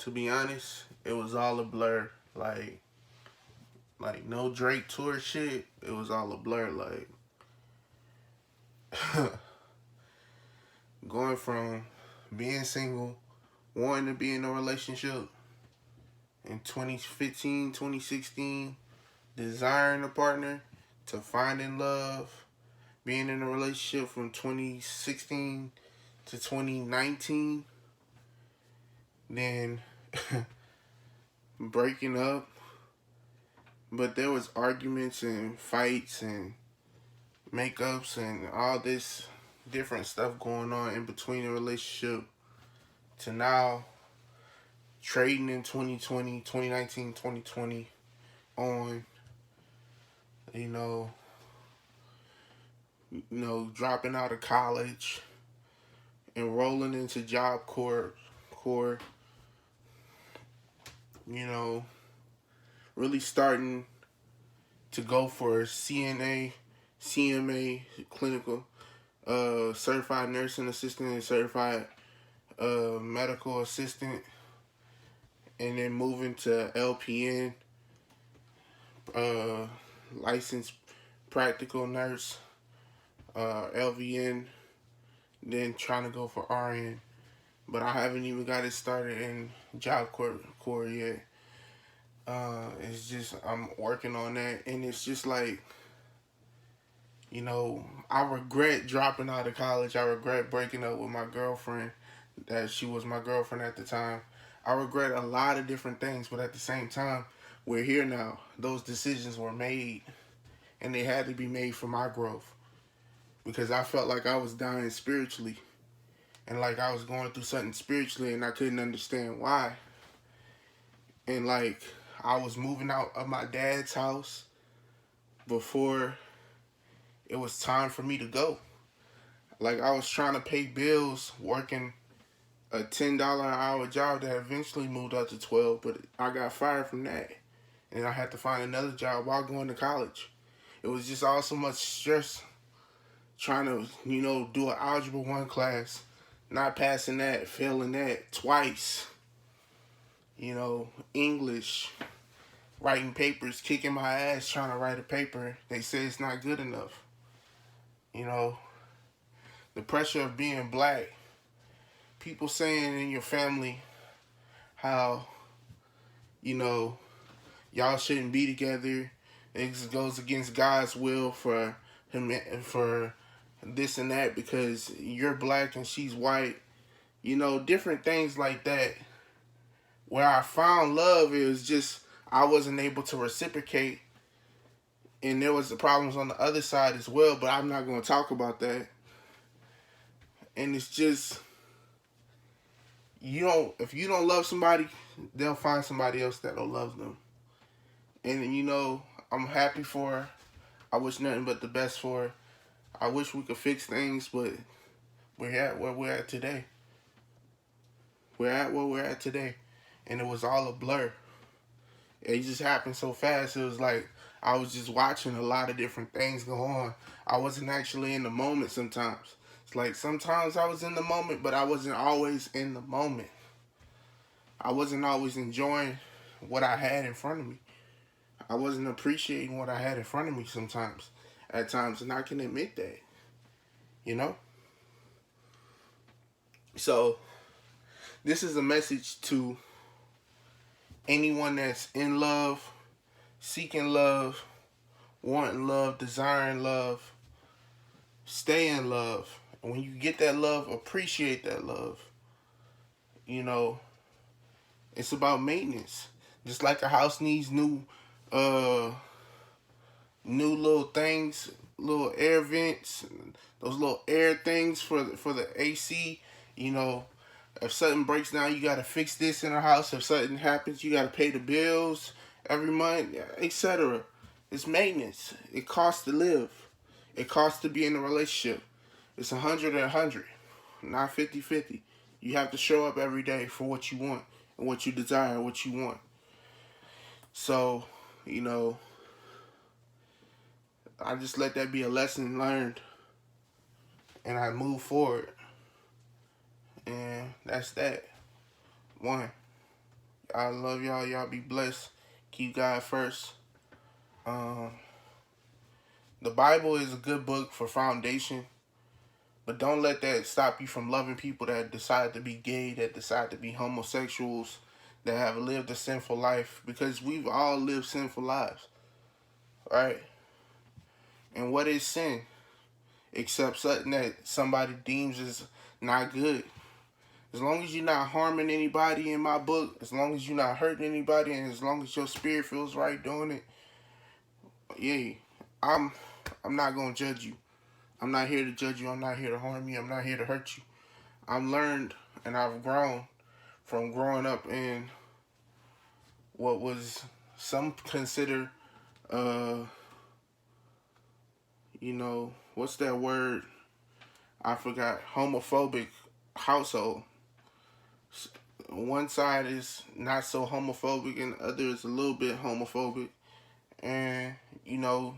To be honest, it was all a blur. No Drake tour shit. It was all a blur. Going from being single, wanting to be in a relationship in 2015, 2016, desiring a partner, to finding love, being in a relationship from 2016 to 2019, then breaking up. But there was arguments and fights and makeups and all this different stuff going on in between the relationship to now trading in 2020, 2019, 2020 on, you know, dropping out of college, enrolling into Job Corps, you know, really starting to go for CNA, CMA, clinical, certified nursing assistant and certified medical assistant, and then moving to LPN, licensed practical nurse, LVN, then trying to go for RN. But I haven't even got it started in Job Corps yet. It's just I'm working on that, and it's just like, I regret dropping out of college. I regret breaking up with my girlfriend, that she was my girlfriend at the time. I regret a lot of different things, but at the same time, we're here now. Those decisions were made, and they had to be made for my growth, because I felt like I was dying spiritually, and like I was going through something spiritually, and I couldn't understand why. And like I was moving out of my dad's house before it was time for me to go. Like I was trying to pay bills, working a $10 an hour job that eventually moved up to 12, but I got fired from that, and I had to find another job while going to college. It was just all so much stress trying to, do an Algebra 1 class, not passing that, failing that twice. English, writing papers, kicking my ass trying to write a paper. They say it's not good enough. The pressure of being black. People saying in your family how, y'all shouldn't be together. It goes against God's will for him, for this and that, because you're black and she's white. Different things like that. Where I found love, it was just I wasn't able to reciprocate, and there was the problems on the other side as well, but I'm not going to talk about that. And it's just, if you don't love somebody, they'll find somebody else that'll love them. And I'm happy for her. I wish nothing but the best for her. I wish we could fix things, but we're at where we're at today. We're at where we're at today. And it was all a blur. It just happened so fast. It was like I was just watching a lot of different things go on. I wasn't actually in the moment sometimes. It's like sometimes I was in the moment, but I wasn't always in the moment. I wasn't always enjoying what I had in front of me. I wasn't appreciating what I had in front of me sometimes, at times, and I can admit that. So, this is a message to anyone that's in love, seeking love, wanting love, desiring love. Stay in love. And when you get that love, appreciate that love. It's about maintenance. Just like a house needs new little things, little air vents, those little air things for the AC. If something breaks down, you gotta fix this in a house. If something happens, you gotta pay the bills every month, etc. It's maintenance. It costs to live. It costs to be in a relationship. It's 100 and 100, not 50-50. You have to show up every day for what you want and what you desire and what you want. So, I just let that be a lesson learned, and I move forward. And that's that. One. I love y'all. Y'all be blessed. Keep God first. Um, the Bible is a good book for foundation, but don't let that stop you from loving people that decide to be gay, that decide to be homosexuals, that have lived a sinful life, because we've all lived sinful lives, right? And what is sin? Except something that somebody deems as not good. As long as you're not harming anybody in my book, as long as you're not hurting anybody, and as long as your spirit feels right doing it, yeah, I'm I'm not gonna judge you. I'm not here to judge you. I'm not here to harm you. I'm not here to hurt you. I've learned and I've grown from growing up in what was some consider, uh, what's that word? I forgot. Homophobic household. One side is not so homophobic and the other is a little bit homophobic. And, you know,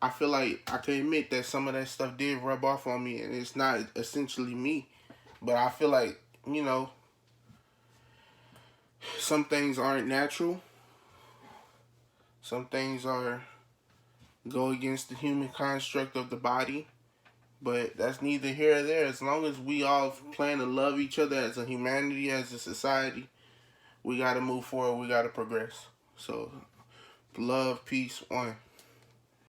I feel like I can admit that some of that stuff did rub off on me, and it's not essentially me. But I feel like, you know, some things aren't natural. Some things are go against the human construct of the body. But that's neither here or there. As long as we all plan to love each other as a humanity, as a society, we got to move forward. We got to progress. So, love, peace, one.